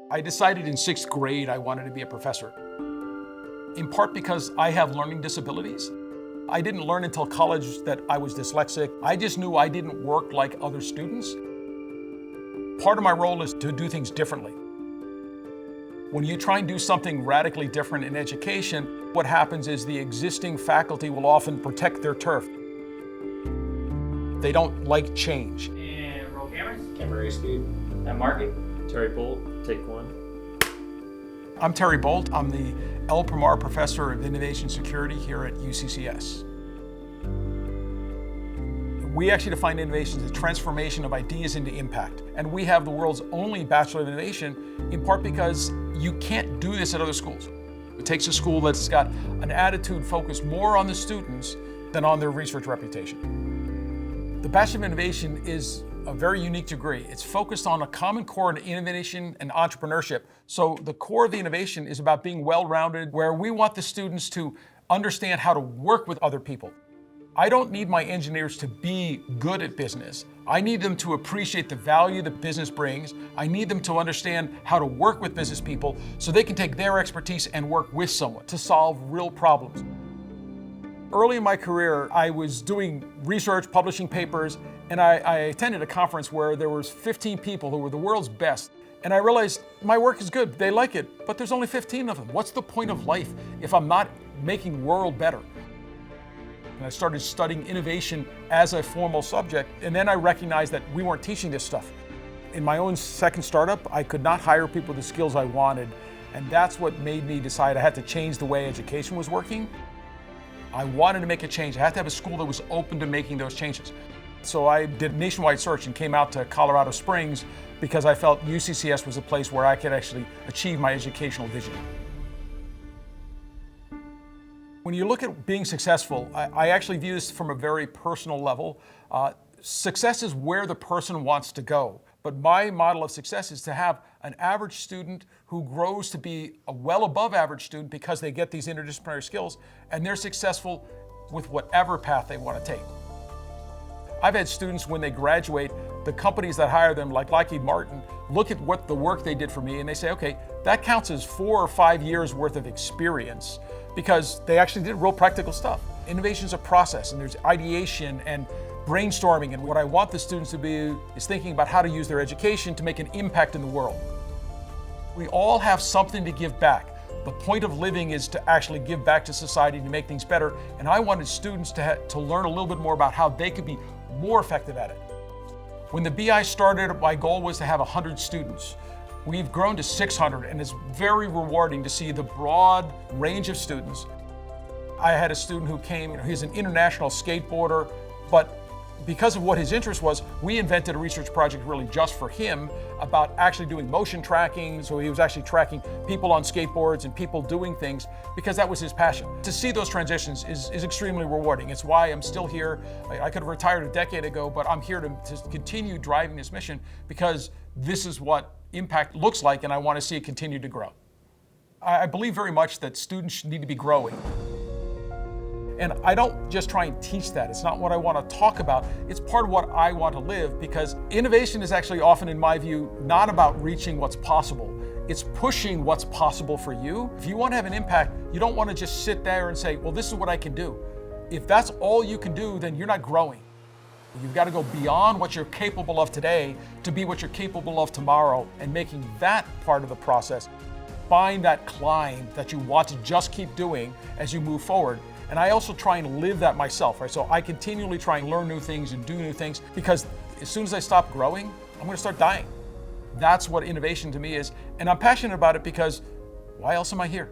I decided in sixth grade I wanted to be a professor, in part because I have learning disabilities. I didn't learn until college that I was dyslexic. I just knew I didn't work like other students. Part of my role is to do things differently. When you try and do something radically different in education, what happens is the existing faculty will often protect their turf. They don't like change. And roll cameras. Camera speed. And market. Terry Boult, take one. I'm Terry Boult. I'm the L. Primar Professor of Innovation Security here at UCCS. We actually define innovation as the transformation of ideas into impact. And we have the world's only Bachelor of Innovation, in part because you can't do this at other schools. It takes a school that's got an attitude focused more on the students than on their research reputation. The Bachelor of Innovation is a very unique degree. It's focused on a common core in innovation and entrepreneurship. So the core of the innovation is about being well-rounded, where we want the students to understand how to work with other people. I don't need my engineers to be good at business. I need them to appreciate the value that business brings. I need them to understand how to work with business people so they can take their expertise and work with someone to solve real problems. Early in my career, I was doing research, publishing papers, and I attended a conference where there was 15 people who were the world's best. And I realized my work is good, they like it, but there's only 15 of them. What's the point of life if I'm not making the world better? And I started studying innovation as a formal subject, and then I recognized that we weren't teaching this stuff. In my own second startup, I could not hire people with the skills I wanted, and that's what made me decide I had to change the way education was working. I wanted to make a change. I had to have a school that was open to making those changes. So I did a nationwide search and came out to Colorado Springs because I felt UCCS was a place where I could actually achieve my educational vision. When you look at being successful, I actually view this from a very personal level. Success is where the person wants to go. But my model of success is to have an average student who grows to be a well above average student because they get these interdisciplinary skills and they're successful with whatever path they want to take. I've had students when they graduate, the companies that hire them, like Lockheed Martin, look at what the work they did for me and they say, okay, that counts as 4 or 5 years worth of experience because they actually did real practical stuff. Innovation is a process and there's ideation and brainstorming, and what I want the students to be is thinking about how to use their education to make an impact in the world. We all have something to give back. The point of living is to actually give back to society to make things better, and I wanted students to learn a little bit more about how they could be more effective at it. When the BI started, my goal was to have 100 students. We've grown to 600, and it's very rewarding to see the broad range of students. I had a student who came, he's an international skateboarder, but because of what his interest was, we invented a research project really just for him about actually doing motion tracking. So he was actually tracking people on skateboards and people doing things because that was his passion. To see those transitions is extremely rewarding. It's why I'm still here. I could have retired a decade ago, but I'm here to continue driving this mission because this is what impact looks like and I want to see it continue to grow. I believe very much that students need to be growing. And I don't just try and teach that. It's not what I want to talk about. It's part of what I want to live because innovation is actually often, in my view, not about reaching what's possible. It's pushing what's possible for you. If you want to have an impact, you don't want to just sit there and say, well, this is what I can do. If that's all you can do, then you're not growing. You've got to go beyond what you're capable of today to be what you're capable of tomorrow, and making that part of the process. Find that climb that you want to just keep doing as you move forward. And I also try and live that myself, right? So I continually try and learn new things and do new things because as soon as I stop growing, I'm going to start dying. That's what innovation to me is. And I'm passionate about it because why else am I here?